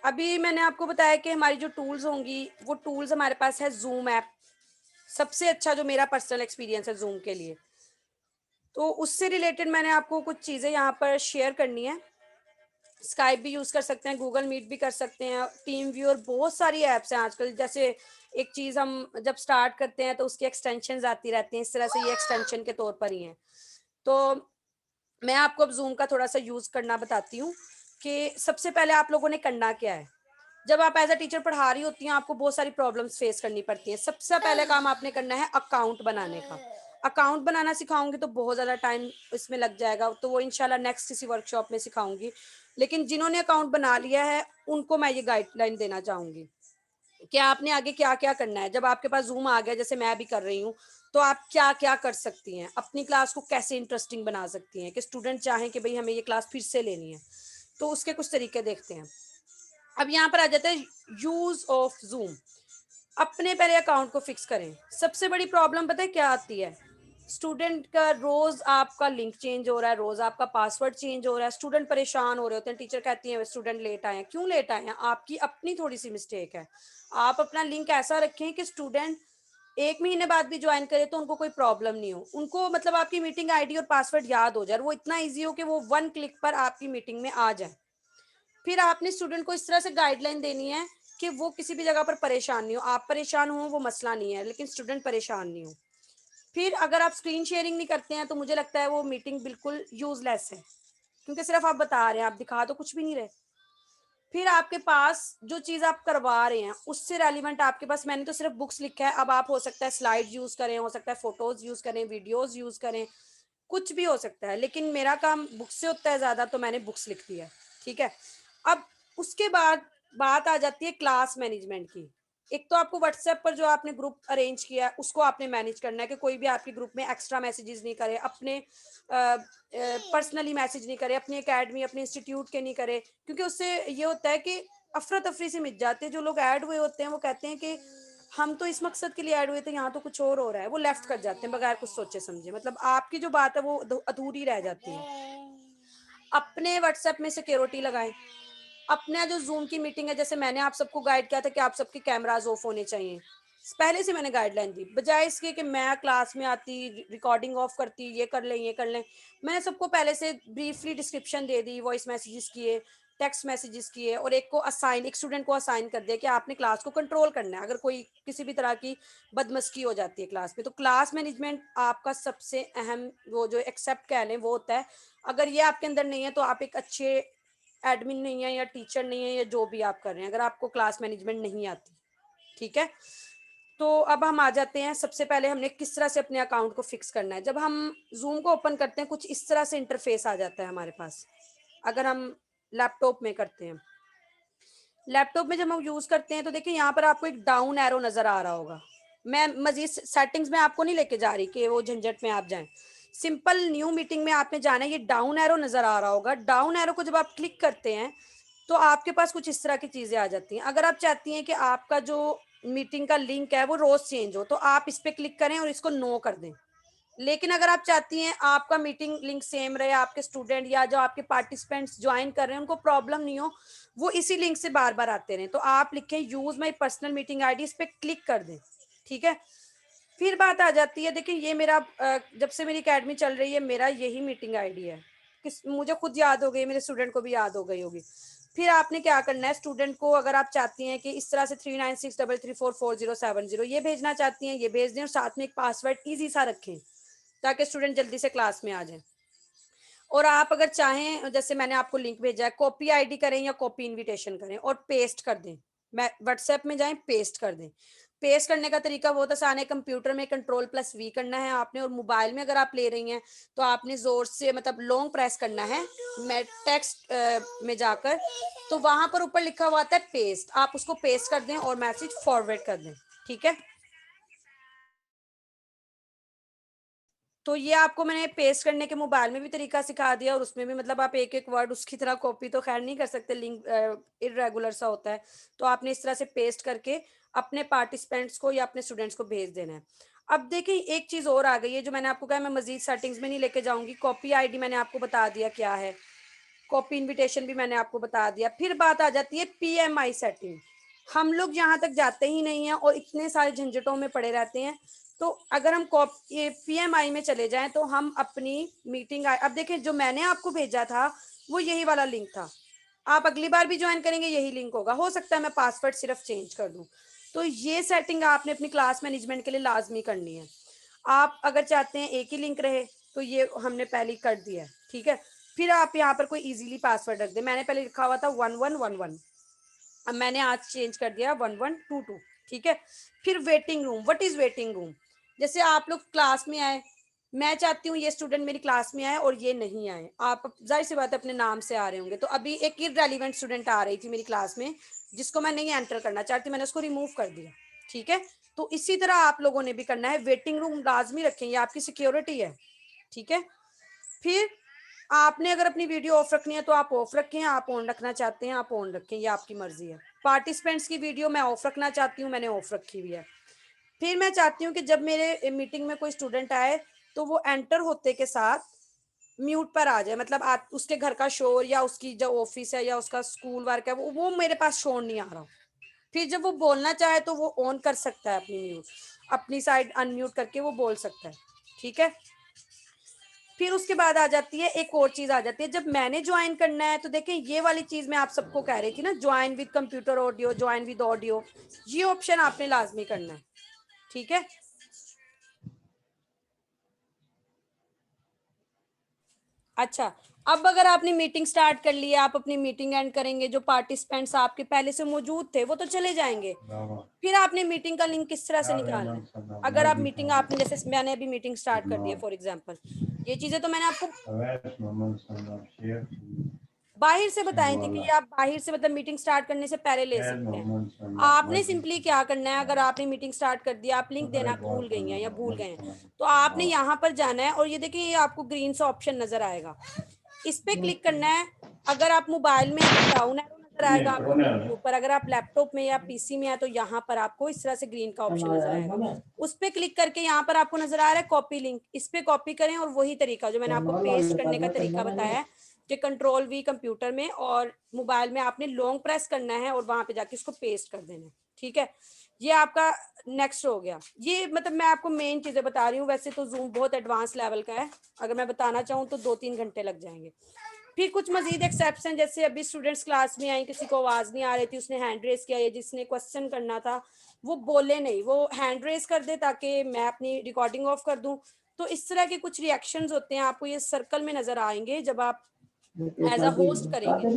अभी मैंने आपको बताया कि हमारी जो टूल्स होंगी, वो टूल्स हमारे पास है ज़ूम ऐप, सबसे अच्छा जो मेरा पर्सनल एक्सपीरियंस है ज़ूम के लिए। तो उससे रिलेटेड मैंने आपको कुछ चीज़ें यहाँ पर शेयर करनी है। स्काइप भी यूज़ कर सकते हैं, गूगल मीट भी कर सकते हैं, टीम व्यू और बहुत सारी ऐप्स हैं आजकल। जैसे एक चीज़ हम जब स्टार्ट करते हैं तो उसकी एक्सटेंशंस आती रहती हैं, इस तरह से ये एक्सटेंशन के तौर पर ही हैं। तो मैं आपको अब ज़ूम का थोड़ा-सा यूज़ करना बताती हूँ कि सबसे पहले आप लोगों ने करना क्या है। जब आप एज़ अ टीचर पढ़ा रही होती हैं, आपको बहुत सारी प्रॉब्लम्स फेस करनी पड़ती हैं। सबसे पहले काम आपने करना है अकाउंट बनाने का। अकाउंट बनाना सिखाऊँगी तो बहुत ज़्यादा टाइम इसमें लग जाएगा, तो वो इंशाल्लाह नेक्स्ट किसी वर्कशॉप में सिखाऊँगी। लेकिन जिन्होंने अकाउंट बना लिया है, उनको मैं ये गाइडलाइन देना चाहूँगी कि आपने आगे क्या-क्या करना है। जब आपके पास ज़ूम आ गया, जैसे मैं भी कर रही हूँ, तो आप क्या-क्या कर सकती हैं? अपनी क्लास को कैसे इंटरेस्टिंग बना सकती हैं कि स्टूडेंट चाहें कि भई हमें ये क्लास फिर से लेनी है। तो उसके कुछ तरीके देखते हैं। अब यहाँ पर आ जाता है यूज़ ऑफ ज़ूम। अपने पहले अकाउंट को फिक्स करें। सबसे बड़ी प्रॉब्लम पता है क्या आती है? स्टूडेंट का रोज़ आपका लिंक चेंज हो रहा है, रोज़ आपका पासवर्ड चेंज हो रहा है, स्टूडेंट परेशान हो रहे होते हैं, टीचर कहती है स्टूडेंट लेट आए हैं। क्यों लेट आए हैं? आपकी अपनी थोड़ी-सी मिस्टेक है। आप अपना लिंक ऐसा रखें कि स्टूडेंट 1 महीने बाद भी जॉइन करे तो उनको कोई प्रॉब्लम नहीं हो। उनको मतलब आपकी मीटिंग आईडी और पासवर्ड याद हो जाए और वो इतना ईज़ी हो कि वो 1 क्लिक पर आपकी मीटिंग में आ जाएँ। फिर आपने स्टूडेंट को इस तरह से गाइडलाइन देनी है कि वो किसी भी जगह पर परेशान नहीं हो। आप परेशान हो वो मसला नहीं है, लेकिन स्टूडेंट परेशान नहीं हो। फिर अगर आप स्क्रीन शेयरिंग नहीं करते हैं तो मुझे लगता है वो मीटिंग बिल्कुल यूज़लेस है, क्योंकि सिर्फ़ आप बता रहे हैं, आप दिखा तो कुछ भी नहीं रहे। फिर आपके पास जो चीज़ आप करवा रहे हैं, उससे रेलेवेंट आपके पास, मैंने तो सिर्फ़ बुक्स लिखा है, अब आप हो सकता है स्लाइड्स यूज़ करें, हो सकता है फ़ोटोज़ यूज़ करें, वीडियोज़ यूज़ करें, कुछ भी हो सकता है। लेकिन मेरा काम बुक से होता है ज़्यादा, तो मैंने बुक्स लिख दी है, ठीक है? अब उसके बाद बात आ जाती है क्लास मैनेजमेंट की। एक तो आपको व्हाट्सएप पर जो आपने ग्रुप अरेंज किया है, उसको आपने मैनेज करना है कि कोई भी आपके ग्रुप में एक्स्ट्रा मैसेजेस नहीं करे, अपने पर्सनली मैसेज नहीं करे, अपनी अकेडमी, अपने इंस्टीट्यूट के नहीं करे। क्योंकि उससे ये होता है कि अफरा-तफरी से मिट जाते हैं। जो लोग ऐड हुए होते हैं, वो कहते हैं कि हम तो इस मकसद के लिए ऐड हुए थे, यहाँ तो कुछ और हो रहा है। वो लेफ्ट कर जाते हैं बगैर कुछ सोचे-समझे। मतलब आपकी जो बात है वो अधूरी रह जाती है। अपने व्हाट्सएप में सिक्योरिटी लगाएँ। अपना जो ज़ूम की मीटिंग है, जैसे मैंने आप सबको गाइड किया था कि आप सबके कैमराज़ ऑफ होने चाहिए। पहले से मैंने गाइडलाइन दी। बजाए इसके कि मैं क्लास में आती, रिकॉर्डिंग ऑफ करती, ये कर लें, ये कर लें। मैंने सबको पहले से ब्रीफली डिस्क्रिप्शन दे दी, वॉइस मैसेजेस किए, टेक्स्ट मैसेजेस किए और एक स्टूडेंट को असाइन कर दिया कि आपने क्लास को कंट्रोल करना है। अगर कोई किसी भी तरह की बदमस्की हो जाती है क्लास में, तो क्लास मैनेजमेंट आपका सबसे अहम वो जो एक्सेप्ट कह लें वो होता है। अगर ये आपके अंदर नहीं है तो आप एक अच्छे एडमिन नहीं है या टीचर नहीं है या जो भी आप कर रहे हैं, अगर आपको क्लास मैनेजमेंट नहीं आती, ठीक है? तो अब हम आ जाते हैं, सबसे पहले हमने किस तरह से अपने अकाउंट को फिक्स करना है। जब हम ज़ूम को ओपन करते हैं, कुछ इस तरह से इंटरफेस आ जाता है हमारे पास, अगर हम लैपटॉप में करते हैं। लैपटॉप में जब हम यूज़ करते हैं तो देखिए यहाँ पर आपको एक डाउन एरो नज़र आ रहा होगा। मैं मज़ीद सेटिंग्स में आपको नहीं लेके जा रही कि वो झंझट में आप जाएँ। सिंपल न्यू मीटिंग में आपने जाना है, ये डाउन एरो नज़र आ रहा होगा। डाउन एरो को जब आप क्लिक करते हैं, तो आपके पास कुछ इस तरह की चीज़ें आ जाती हैं। अगर आप चाहती हैं कि आपका जो मीटिंग का लिंक है वो रोज़ चेंज हो, तो आप इस पे क्लिक करें और इसको नो कर दें। लेकिन अगर आप चाहती हैं आपका मीटिंग लिंक सेम रहे, आपके स्टूडेंट या जो आपके पार्टिसिपेंट्स ज्वाइन कर रहे हैं उनको प्रॉब्लम नहीं हो, वो इसी लिंक से बार-बार आते रहें, तो आप लिखें use my personal meeting ID, इस पे क्लिक कर दें, ठीक है? फिर बात आ जाती है, देखिए ये मेरा जब से मेरी अकेडमी चल रही है, मेरा यही मीटिंग आईडी है। मुझे खुद याद हो गई, मेरे स्टूडेंट को भी याद हो गई होगी। फिर आपने क्या करना है, स्टूडेंट को अगर आप चाहती हैं कि इस तरह से 3963344070 ये भेजना चाहती हैं, ये भेज दें और साथ में एक पासवर्ड ईज़ी सा रखें, ताकि स्टूडेंट जल्दी से क्लास में आ जाएँ। और आप अगर चाहें, जैसे मैंने आपको लिंक भेजा है, कॉपी आईडी करें या कॉपी इनविटेशन करें और पेस्ट कर दें। मैं व्हाट्सएप में जाएँ, पेस्ट कर दें। पेस्ट करने का तरीका बहुत आसान है, कंप्यूटर में कंट्रोल+V करना है आपने और मोबाइल में अगर आप ले रही हैं, तो आपने ज़ोर से मतलब लॉन्ग प्रेस करना है, मैं टेक्स्ट में जाकर, तो वहाँ पर ऊपर लिखा हुआ आता है पेस्ट, आप उसको पेस्ट कर दें और मैसेज फॉरवर्ड कर दें, ठीक है? तो ये आपको मैंने पेस्ट करने के मोबाइल में भी तरीका सिखा दिया और उसमें भी मतलब आप एक-एक वर्ड उसकी तरह कॉपी तो ख़ैर नहीं कर सकते, लिंक इर्रेगुलर सा होता है। तो आपने इस तरह से पेस्ट करके अपने पार्टिसिपेंट्स को या अपने स्टूडेंट्स को भेज देना है। अब देखिए एक चीज़ और आ गई है, जो मैंने आपको कहा मैं मज़ीद सेटिंग्स में नहीं लेके जाऊँगी, कॉपी आईडी मैंने आपको बता दिया क्या है। कॉपी इनविटेशन भी मैंने आपको बता दिया। फिर बात आ जाती है PMI सेटिंग। हम लोग यहाँ तक जाते ही नहीं हैं और इतने सारे झंझटों में पड़े रहते हैं। तो अगर हम ये PMI में चले जाएं तो हम अपनी मीटिंग अब देखें, जो मैंने आपको भेजा था वो यही वाला लिंक था। आप अगली बार भी ज्वाइन करेंगे यही लिंक होगा, हो सकता है मैं पासवर्ड सिर्फ चेंज कर दूं। तो ये सेटिंग आपने अपनी क्लास मैनेजमेंट के लिए लाजमी करनी है। आप अगर चाहते हैं एक ही लिंक रहे तो ये हमने पहले ही कर दिया है, ठीक है। फिर आप यहाँ पर कोई इजीली पासवर्ड रख दें। मैंने पहले लिखा हुआ था 1111, अब मैंने आज चेंज कर दिया 1122, ठीक है। फिर waiting room, what is waiting room? जैसे आप लोग क्लास में आए, मैं चाहती हूँ ये स्टूडेंट मेरी क्लास में आए और ये नहीं आए, आप जाहिर सी बात है अपने नाम से आ रहे होंगे। तो अभी एक इररेलेवेंट स्टूडेंट आ रही थी मेरी क्लास में जिसको मैं नहीं एंटर करना चाहती, मैंने उसको रिमूव कर दिया, ठीक है। तो इसी तरह आप लोगों ने भी करना है, वेटिंग रूम लाजमी रखें, ये आपकी सिक्योरिटी है, ठीक है। फिर आपने अगर अपनी वीडियो ऑफ रखनी है तो आप ऑफ रखें, आप ऑन रखना चाहते हैं आप ऑन रखें, ये आपकी मर्जी है। पार्टिसिपेंट्स की वीडियो मैं ऑफ रखना चाहती हूँ, मैंने ऑफ रखी हुई है। फिर मैं चाहती हूँ कि जब मेरे मीटिंग में कोई स्टूडेंट आए तो वो एंटर होते के साथ म्यूट पर आ जाए, मतलब आप उसके घर का शोर या उसकी जो ऑफिस है या उसका स्कूल वर्क है वो मेरे पास शोर नहीं आ रहा हो। फिर जब वो बोलना चाहे तो वो ऑन कर सकता है अपनी म्यूट, अपनी साइड अनम्यूट करके वो बोल सकता है, ठीक है। फिर उसके बाद आ जाती है एक और चीज आ जाती है, जब मैंने ज्वाइन करना है तो देखें ये वाली चीज मैं आप सबको कह रही थी ना, join with computer audio, join with audio, ये ऑप्शन आपने लाजमी करना है, ठीक है। अच्छा, अब अगर आपने मीटिंग स्टार्ट कर ली है, आप अपनी मीटिंग एंड करेंगे, जो पार्टिसिपेंट्स आपके पहले से मौजूद थे वो तो चले जाएंगे। फिर आपने मीटिंग का लिंक किस तरह से निकालना है? अगर आप मीटिंग, आपने जैसे मैंने अभी मीटिंग स्टार्ट कर दी है फॉर एग्जांपल, ये चीजें तो मैंने आपको बाहर से बताई थी कि ये आप बाहर से मतलब मीटिंग स्टार्ट करने से पहले ले सकते हैं। आपने सिंपली क्या करना है, अगर आपने मीटिंग स्टार्ट कर दिया, आप लिंक देना भूल गई हैं या भूल गए हैं, तो आपने यहाँ पर जाना है और ये देखिए ये आपको ग्रीन सा ऑप्शन नजर आएगा, इस पे क्लिक करना है। अगर आप मोबाइल में तो डाउन एरो नजर आएगा आपको के ऊपर, अगर आप लैपटॉप में या पीसी में है तो यहाँ पर आपको इस तरह से ग्रीन का ऑप्शन नजर आएगा, उस पे क्लिक करके यहाँ पर आपको नजर आ रहा है कॉपी लिंक, इस पे कॉपी करें और वही तरीका जो मैंने आपको पेस्ट करने का तरीका बताया है कि कंट्रोल V कंप्यूटर में और मोबाइल में आपने लॉन्ग प्रेस करना है और वहां पे जाके इसको पेस्ट कर देना है, ठीक है। ये आपका नेक्स्ट हो गया। ये मतलब मैं आपको मेन चीजें बता रही हूँ, वैसे तो जूम बहुत एडवांस लेवल का है, अगर मैं बताना चाहूँ तो 2-3 घंटे लग जाएंगे। फिर कुछ मजीद एक्सेप्शन, जैसे अभी स्टूडेंट्स क्लास में आई, किसी को आवाज नहीं आ रही थी, उसने हैंड रेस किया, या जिसने क्वेश्चन करना था वो बोले नहीं, वो हैंड रेस कर दे ताकि मैं अपनी रिकॉर्डिंग ऑफ कर दूं। तो इस तरह के कुछ रिएक्शंस होते हैं, आपको ये सर्कल में नजर आएंगे जब आप एज अ होस्ट करेंगे।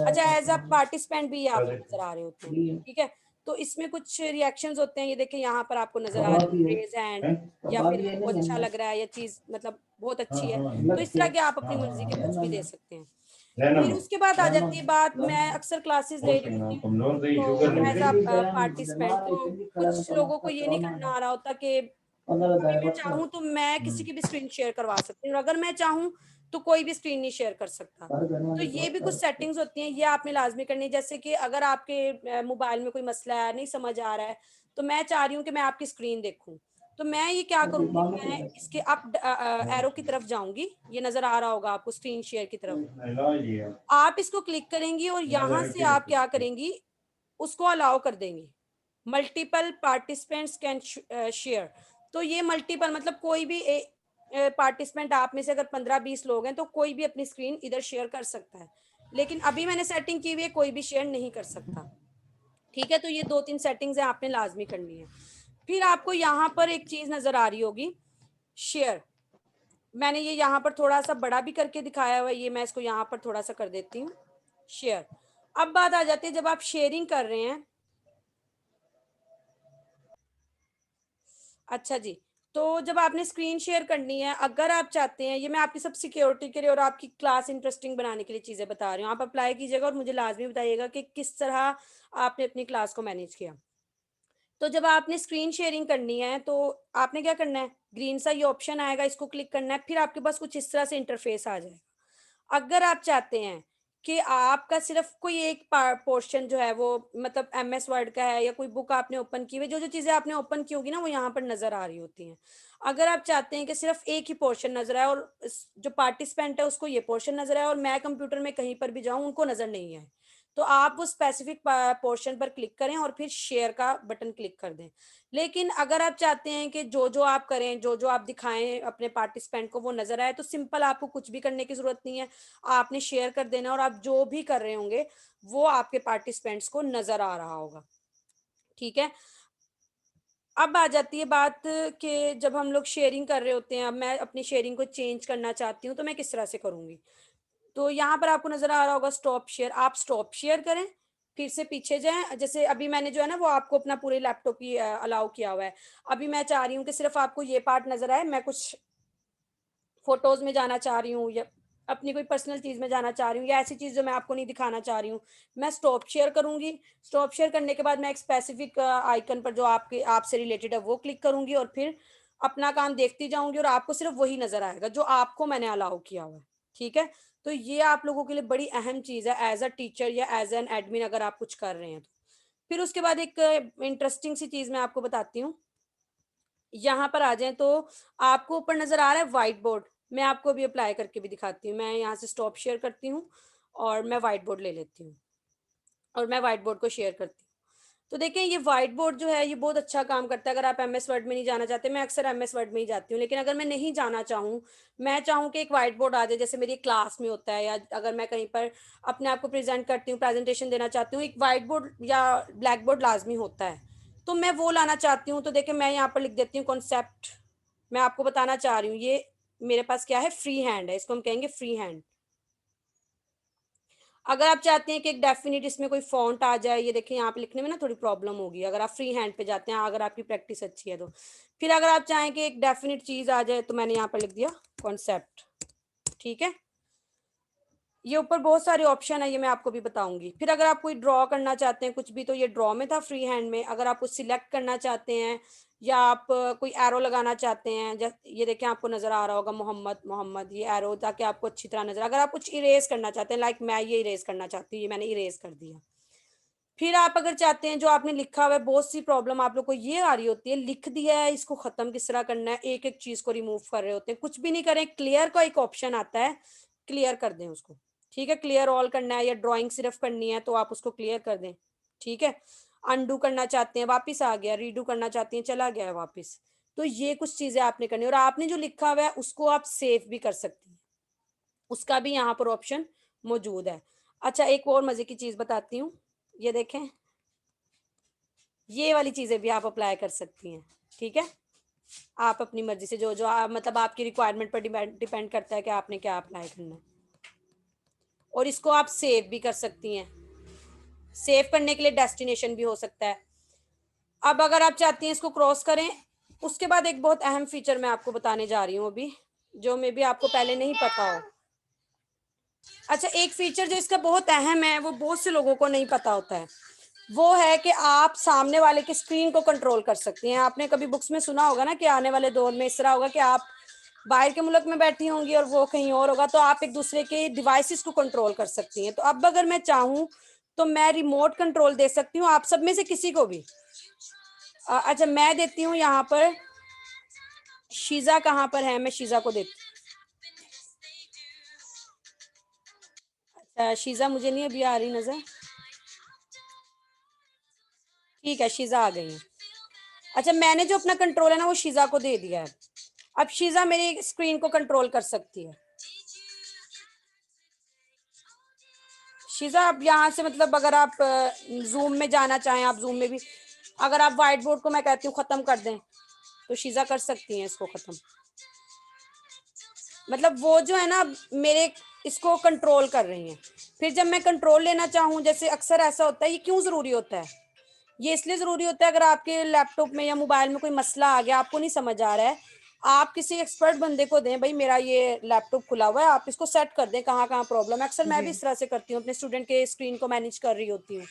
अच्छा, एज अ पार्टिसिपेंट भी आपको नजर आ रहे होते हैं, ठीक है। तो इसमें कुछ रिएक्शंस होते हैं, ये देखिए यहाँ पर आपको नजर आ रहे हैं रेज हैंड, या फिर आपको अच्छा लग रहा है, या चीज मतलब बहुत अच्छी है, तो इस तरह के आप अपनी मर्जी के कुछ भी दे सकते हैं। फिर उसके बाद आ जाती है बात, मैं अक्सर क्लासेस ले रही होती हूँ तो एज अ पार्टिसिपेंट, तो कुछ लोगों को ये नहीं करना आ रहा होता कि अभी मैं चाहूँ तो मैं किसी की भी स्क्रीन शेयर करवा सकती हूँ, और अगर मैं चाहूँ तो कोई भी स्क्रीन नहीं शेयर कर सकता। तो ये भी कुछ सेटिंग्स होती हैं, ये आपने लाजमी करनी है। जैसे कि अगर आपके मोबाइल में कोई मसला है, नहीं समझ आ रहा है, तो मैं चाह रही हूँ कि मैं आपकी स्क्रीन देखूं, तो मैं ये क्या करूंगी, मैं इसके अप एरो की तरफ जाऊंगी, ये नजर आ रहा होगा आपको स्क्रीन शेयर की तरफ, आप इसको क्लिक करेंगी और यहाँ से आप क्या करेंगी, उसको अलाउ कर देंगी, मल्टीपल पार्टिसिपेंट्स कैन शेयर। तो ये मल्टीपल मतलब कोई भी पार्टिसिपेंट, आप में से अगर 15-20 लोग हैं तो कोई भी अपनी स्क्रीन इधर शेयर कर सकता है, लेकिन अभी मैंने सेटिंग की हुई है कोई भी शेयर नहीं कर सकता, ठीक है। तो ये 2-3 सेटिंग्स हैं आपने लाजमी करनी है। फिर आपको यहाँ पर एक चीज नजर आ रही होगी, शेयर, मैंने ये यहाँ पर थोड़ा सा बड़ा भी करके दिखाया हुआ है, ये मैं इसको यहाँ पर थोड़ा सा कर देती हूँ, शेयर। अब बात आ जाती है जब आप शेयरिंग कर रहे हैं, अच्छा जी, तो जब आपने स्क्रीन शेयर करनी है, अगर आप चाहते हैं, ये मैं आपकी सब सिक्योरिटी के लिए और आपकी क्लास इंटरेस्टिंग बनाने के लिए चीज़ें बता रही हूँ, आप अप्लाई कीजिएगा और मुझे लाजमी बताइएगा कि किस तरह आपने अपनी क्लास को मैनेज किया। तो जब आपने स्क्रीन शेयरिंग करनी है तो आपने क्या करना है, ग्रीन सा ये ऑप्शन आएगा, इसको क्लिक करना है, फिर आपके पास कुछ इस तरह से इंटरफेस आ जाएगा। अगर आप चाहते हैं कि आपका सिर्फ कोई एक पोर्शन जो है वो मतलब एमएस वर्ड का है या कोई बुक आपने ओपन की हुई, जो जो चीज़ें आपने ओपन की होगी ना वो यहाँ पर नज़र आ रही होती हैं। अगर आप चाहते हैं कि सिर्फ एक ही पोर्शन नज़र आए और जो पार्टिसिपेंट है उसको ये पोर्शन नज़र आए और मैं कंप्यूटर में कहीं पर भी जाऊँ उनको नज़र नहीं आए, तो आप वो स्पेसिफिक पोर्शन पर क्लिक करें और फिर शेयर का बटन क्लिक कर दें। लेकिन अगर आप चाहते हैं कि जो-जो आप करें, जो-जो आप दिखाएँ अपने पार्टिसिपेंट को वो नज़र आए, तो सिंपल आपको कुछ भी करने की ज़रूरत नहीं है। आपने शेयर कर देना और आप जो भी कर रहे होंगे, वो आपके पार्टिसिपेंट्स को नज़र आ रहा होगा। ठीक है? अब आ जाती है बात कि जब हम लोग शेयरिंग कर रहे होते हैं, अब मैं अपनी शेयरिंग को चेंज करना चाहती हूँ, तो मैं किस तरह से करूँगी? तो यहाँ पर आपको नज़र आ रहा होगा स्टॉप शेयर, आप स्टॉप शेयर करें, फिर से पीछे जाएँ, जैसे अभी मैंने जो है ना वो आपको अपना पूरे लैपटॉप की अलाउ किया हुआ है। अभी मैं चाह रही हूँ कि सिर्फ़ आपको ये पार्ट नज़र आए, मैं कुछ फ़ोटोज़ में जाना चाह रही हूँ या अपनी कोई पर्सनल चीज़ में जाना चाह रही हूँ या ऐसी चीज़ जो मैं आपको नहीं दिखाना चाह रही हूँ, मैं स्टॉप शेयर करूँगी। स्टॉप शेयर करने के बाद मैं एक स्पेसिफ़िक आइकन पर जो आपके आपसे रिलेटेड है वो क्लिक करूँगी और फिर अपना काम देखती जाऊँगी और आपको सिर्फ़ वही नज़र आएगा जो आपको मैंने अलाउ किया हुआ है, ठीक है? तो ये आप लोगों के लिए बड़ी अहम चीज़ है एज़ अ टीचर या एज़ एन एडमिन अगर आप कुछ कर रहे हैं तो। फिर उसके बाद एक इंटरेस्टिंग सी चीज़ मैं आपको बताती हूँ। यहाँ पर आ जाएँ तो आपको ऊपर नज़र आ रहा है व्हाइट बोर्ड। मैं आपको अभी अप्लाई करके भी दिखाती हूँ। मैं यहाँ से स्टॉप शेयर करती हूँ और मैं व्हाइट बोर्ड ले लेती हूँ और मैं व्हाइट बोर्ड को शेयर करती हूँ। तो देखें ये व्हाइट बोर्ड जो है ये बहुत अच्छा काम करता है अगर आप एमएस वर्ड में नहीं जाना चाहते, मैं अक्सर एमएस वर्ड में ही जाती हूँ। लेकिन अगर मैं नहीं जाना चाहूँ, मैं चाहूँ कि एक व्हाइट बोर्ड आ जाए जैसे मेरी क्लास में होता है या अगर मैं कहीं पर अपने आप को प्रेज़ेंट करती हूँ, प्रेज़ेंटेशन देना चाहती हूँ, एक व्हाइट बोर्ड या ब्लैक बोर्ड लाज़मी होता है। तो मैं वो लाना चाहती हूँ, तो देखिए मैं यहाँ पर लिख देती हूँ कॉन्सेप्ट। मैं आपको बताना चाह रही हूँ ये मेरे पास क्या है फ्री हैंड है, इसको हम कहेंगे फ्री हैंड। अगर आप चाहते हैं कि एक डेफ़िनिट इसमें कोई फ़ॉन्ट आ जाए, ये देखिए यहाँ पे लिखने में ना थोड़ी प्रॉब्लम होगी, अगर आप फ्री हैंड पे जाते हैं, अगर आपकी प्रैक्टिस अच्छी है तो। फिर अगर आप चाहें कि एक डेफ़िनिट चीज़ आ जाए, तो मैंने यहाँ पर लिख दिया कॉन्सेप्ट, ठीक है? ये ऊपर बहुत सारे ऑप्शन है, ये मैं आपको भी बताऊँगी। फिर अगर आप कोई ड्रॉ करना चाहते हैं कुछ भी, तो ये ड्रॉ में था फ्री हैंड में। अगर आप कुछ सिलेक्ट करना चाहते हैं या आप कोई एरो लगाना चाहते हैं, ये देखिए आपको नज़र आ रहा होगा मोहम्मद, मोहम्मद, ये एरो ताकि आपको अच्छी तरह नज़र, अगर आप कुछ इरेज़ करना चाहते हैं, लाइक मैं ये इरेज़ करना चाहती हूँ, ये मैंने इरेज़ कर दिया। फिर आप अगर चाहते हैं जो आपने लिखा हुआ है, बहुत सी प्रॉब्लम आप लोग को ये आ रही होती है, लिख दिया है, इसको ख़त्म किस तरह करना है, एक-एक चीज़ को रिमूव कर रहे होते हैं, कुछ भी नहीं करें, क्लियर का एक ऑप्शन आता है, क्लियर कर दें उसको, ठीक है? क्लियर ऑल करना है या ड्राइंग सिर्फ़ करनी है, तो आप उसको क्लियर कर दें, ठीक है? अनडू करना चाहते हैं, वापस आ गया, रीडू करना चाहती हैं, चला गया है वापस। तो ये कुछ चीज़ें आपने करनी है और आपने जो लिखा हुआ है, उसको आप सेव भी कर सकती हैं, उसका भी यहाँ पर ऑप्शन मौजूद है। अच्छा, एक और मज़े की चीज़ बताती हूँ, ये देखें। ये वाली चीज़ें भी आप अप्लाई कर सकती हैं, ठीक है? आप अपनी मर्ज़ी से जो-जो मतलब आपकी रिक्वायरमेंट पर डिपेंड डिपेंड करता है कि आपने क्या अप्लाई करना है। और इसको आप सेव भी कर सकती हैं। सेव करने के लिए डेस्टिनेशन भी हो सकता है। अब अगर आप चाहती हैं इसको क्रॉस करें, उसके बाद एक बहुत अहम फीचर मैं आपको बताने जा रही हूँ अभी, जो मेबी आपको पहले नहीं पता हो। अच्छा, एक फीचर जो इसका बहुत अहम है, वो बहुत से लोगों को नहीं पता होता है। वो है कि आप सामने वाले की स्क्रीन को कंट्रोल कर सकती हैं। आपने कभी बुक्स में सुना होगा ना कि आने वाले दौर में इस तरह होगा कि आप बाहर के मुल्क में बैठी होंगी और वो कहीं और होगा, तो आप एक-दूसरे के डिवाइसेज़ को कंट्रोल कर सकती हैं। तो अब अगर मैं चाहूँ, तो मैं रिमोट कंट्रोल दे सकती हूँ आप सब में से किसी को भी। अच्छा, मैं देती हूँ यहाँ पर शीज़ा कहाँ पर है? मैं शीज़ा को देती अच्छा, शीज़ा मुझे नहीं अभी आ रही नज़र। ठीक है, शीज़ा आ गई हैं। अच्छा, मैंने जो अपना कंट्रोल है ना वो शीज़ा को दे दिया है। अब शीज़ा मेरी स्क्रीन को कंट्रोल कर सकती है। शीज़ा अब यहाँ से मतलब अगर आप ज़ूम में जाना चाहें, आप ज़ूम में भी अगर आप व्हाइट बोर्ड को मैं कहती हूँ ख़त्म कर दें, तो शीज़ा कर सकती हैं इसको ख़त्म। मतलब वो जो है ना मेरे इसको कंट्रोल कर रही हैं। फिर जब मैं कंट्रोल लेना चाहूँ, जैसे अक्सर ऐसा होता है, ये क्यों ज़रूरी होता है? ये इसलिए ज़रूरी होता है अगर आपके लैपटॉप में या मोबाइल में कोई मसला आ गया, आपको नहीं समझ आ रहा है, आप किसी एक्सपर्ट बंदे को दें, भई मेरा ये लैपटॉप खुला हुआ है, आप इसको सेट कर दें कहाँ-कहाँ प्रॉब्लम है। अक्सर मैं भी जी। इस तरह से करती हूँ, अपने स्टूडेंट के स्क्रीन को मैनेज कर रही होती हूँ।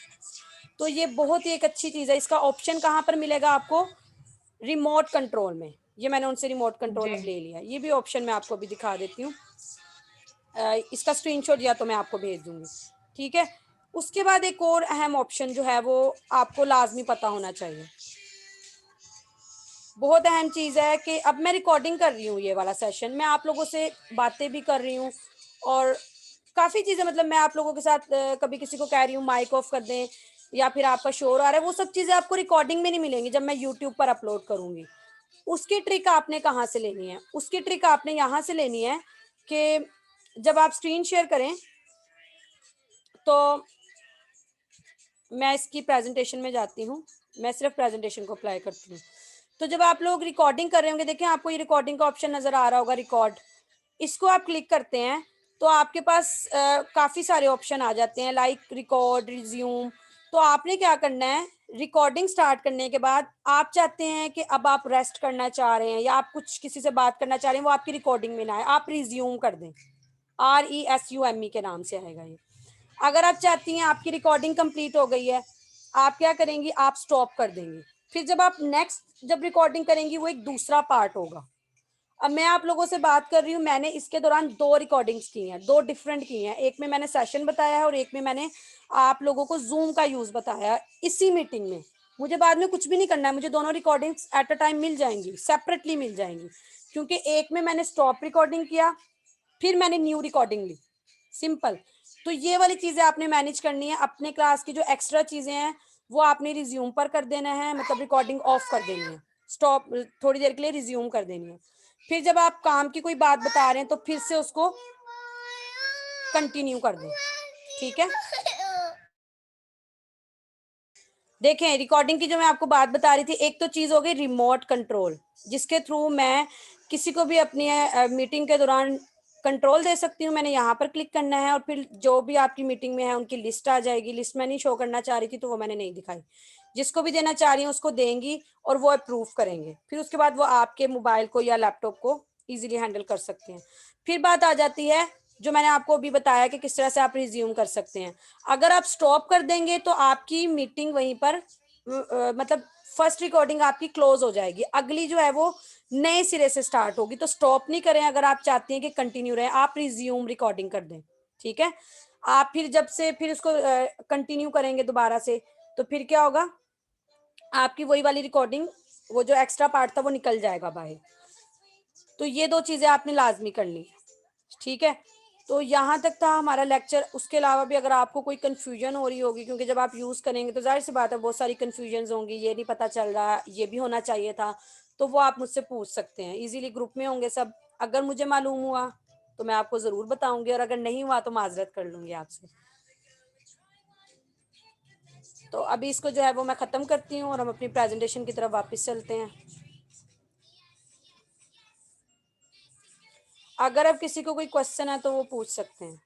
तो ये बहुत ही एक अच्छी चीज़ है, इसका ऑप्शन कहाँ पर मिलेगा आपको? रिमोट कंट्रोल में। ये मैंने उनसे रिमोट कंट्रोल जी। अब ले लिया। ये भी ऑप्शन मैं आपको अभी दिखा देती हूँ। इसका स्क्रीनशॉट या तो मैं आपको भेज दूँगी, ठीक है? उसके बाद एक और अहम ऑप्शन जो है वो आपको लाज़मी पता होना चाहिए। बहुत अहम चीज़ है कि अब मैं रिकॉर्डिंग कर रही हूँ ये वाला सेशन, मैं आप लोगों से बातें भी कर रही हूँ और काफ़ी चीज़ें मतलब मैं आप लोगों के साथ कभी किसी को कह रही हूँ माइक ऑफ कर दें या फिर आपका शोर आ रहा है, वो सब चीज़ें आपको रिकॉर्डिंग में नहीं मिलेंगी जब मैं यूट्यूब पर अपलोड करूँगी। उसकी ट्रिक आपने कहाँ से लेनी है? उसकी ट्रिक आपने यहाँ से लेनी है कि जब आप स्क्रीन शेयर करें, तो मैं इसकी प्रेज़ेंटेशन में जाती हूँ, मैं सिर्फ़ प्रेज़ेंटेशन को अप्लाई करती हूँ। तो जब आप लोग रिकॉर्डिंग कर रहे होंगे, देखें आपको ये रिकॉर्डिंग का ऑप्शन नज़र आ रहा होगा रिकॉर्ड, इसको आप क्लिक करते हैं, तो आपके पास काफ़ी सारे ऑप्शन आ जाते हैं लाइक रिकॉर्ड, रिज़्यूम। तो आपने क्या करना है, रिकॉर्डिंग स्टार्ट करने के बाद आप चाहते हैं कि अब आप रेस्ट करना चाह रहे हैं या आप कुछ किसी से बात करना चाह रहे हैं, वो आपकी रिकॉर्डिंग में ना आए, आप रिज़्यूम कर दें। RESUME के नाम से आएगा ये। अगर आप चाहती हैं आपकी रिकॉर्डिंग कंप्लीट हो गई है, आप क्या करेंगी, आप स्टॉप कर देंगी। फिर जब आप नेक्स्ट जब रिकॉर्डिंग करेंगी वो एक दूसरा पार्ट होगा। अब मैं आप लोगों से बात कर रही हूँ, मैंने इसके दौरान 2 रिकॉर्डिंग्स की हैं, 2 डिफरेंट की हैं। एक में मैंने सेशन बताया है और एक में मैंने आप लोगों को ज़ूम का यूज़ बताया है इसी मीटिंग में। मुझे बाद में कुछ भी नहीं करना है, मुझे दोनों रिकॉर्डिंग्स एट अ टाइम मिल जाएँगी, सेपरेटली मिल जाएँगी। क्योंकि एक में मैंने स्टॉप रिकॉर्डिंग किया, फिर मैंने न्यू रिकॉर्डिंग ली, सिंपल। तो ये वाली चीज़ें आपने मैनेज करनी है, अपने क्लास की जो एक्स्ट्रा चीज़ें हैं, वो आपने रिज़्यूम पर कर देना है, मतलब रिकॉर्डिंग ऑफ कर देनी है, स्टॉप थोड़ी देर के लिए रिज़्यूम कर देनी है। फिर जब आप काम की कोई बात बता रहे हैं, तो फिर से उसको कंटिन्यू कर दें, ठीक है? देखें, रिकॉर्डिंग की जो मैं आपको बात बता रही थी, एक तो चीज़ हो गई रिमोट कंट्रोल, जिसके थ्रू मैं किसी को भी अपनी मीटिंग के दौरान कंट्रोल दे सकती हूँ। मैंने यहाँ पर क्लिक करना है और फिर जो भी आपकी मीटिंग में है, उनकी लिस्ट आ जाएगी। लिस्ट मैं नहीं शो करना चाह रही थी, तो वो मैंने नहीं दिखाई। जिसको भी देना चाह रही हूँ, उसको देंगी और वो अप्रूव करेंगे। फिर उसके बाद वो आपके मोबाइल को या लैपटॉप को ईज़िली हैंडल कर सकते हैं। फिर बात आ जाती है, जो मैंने आपको अभी बताया कि किस तरह से आप रिज़्यूम कर सकते हैं। अगर आप स्टॉप कर देंगे तो आपकी मीटिंग वहीं पर मतलब फर्स्ट रिकॉर्डिंग आपकी क्लोज हो जाएगी, अगली जो है वो नए सिरे से स्टार्ट होगी। तो स्टॉप नहीं करें, अगर आप चाहती हैं कि कंटिन्यू रहे, आप रिज्यूम रिकॉर्डिंग कर दें, ठीक है? आप फिर जब से फिर उसको कंटिन्यू करेंगे दोबारा से, तो फिर क्या होगा, आपकी वही वाली रिकॉर्डिंग, वो जो एक्स्ट्रा पार्ट था वो निकल जाएगा बाहर। तो ये 2 चीज़ें आपने लाज़मी करनी है, ठीक है? तो यहाँ तक था हमारा लेक्चर। उसके अलावा भी अगर आपको कोई कन्फ्यूजन हो रही होगी, क्योंकि जब आप यूज़ करेंगे तो ज़ाहिर सी बात है बहुत सारी कन्फ्यूजन्स होंगी, ये नहीं पता चल रहा, ये भी होना चाहिए था, तो वो आप मुझसे पूछ सकते हैं। ईज़िली ग्रुप में होंगे सब, अगर मुझे मालूम हुआ तो मैं आपको ज़रूर बताऊँगी और अगर नहीं हुआ तो माज़रत कर लूँगी आपसे। तो अभी इसको जो है वो मैं ख़त्म करती हूँ और हम अपनी प्रेज़ेंटेशन की तरफ वापस चलते हैं। अगर अब किसी को कोई क्वेश्चन है तो वो पूछ सकते हैं।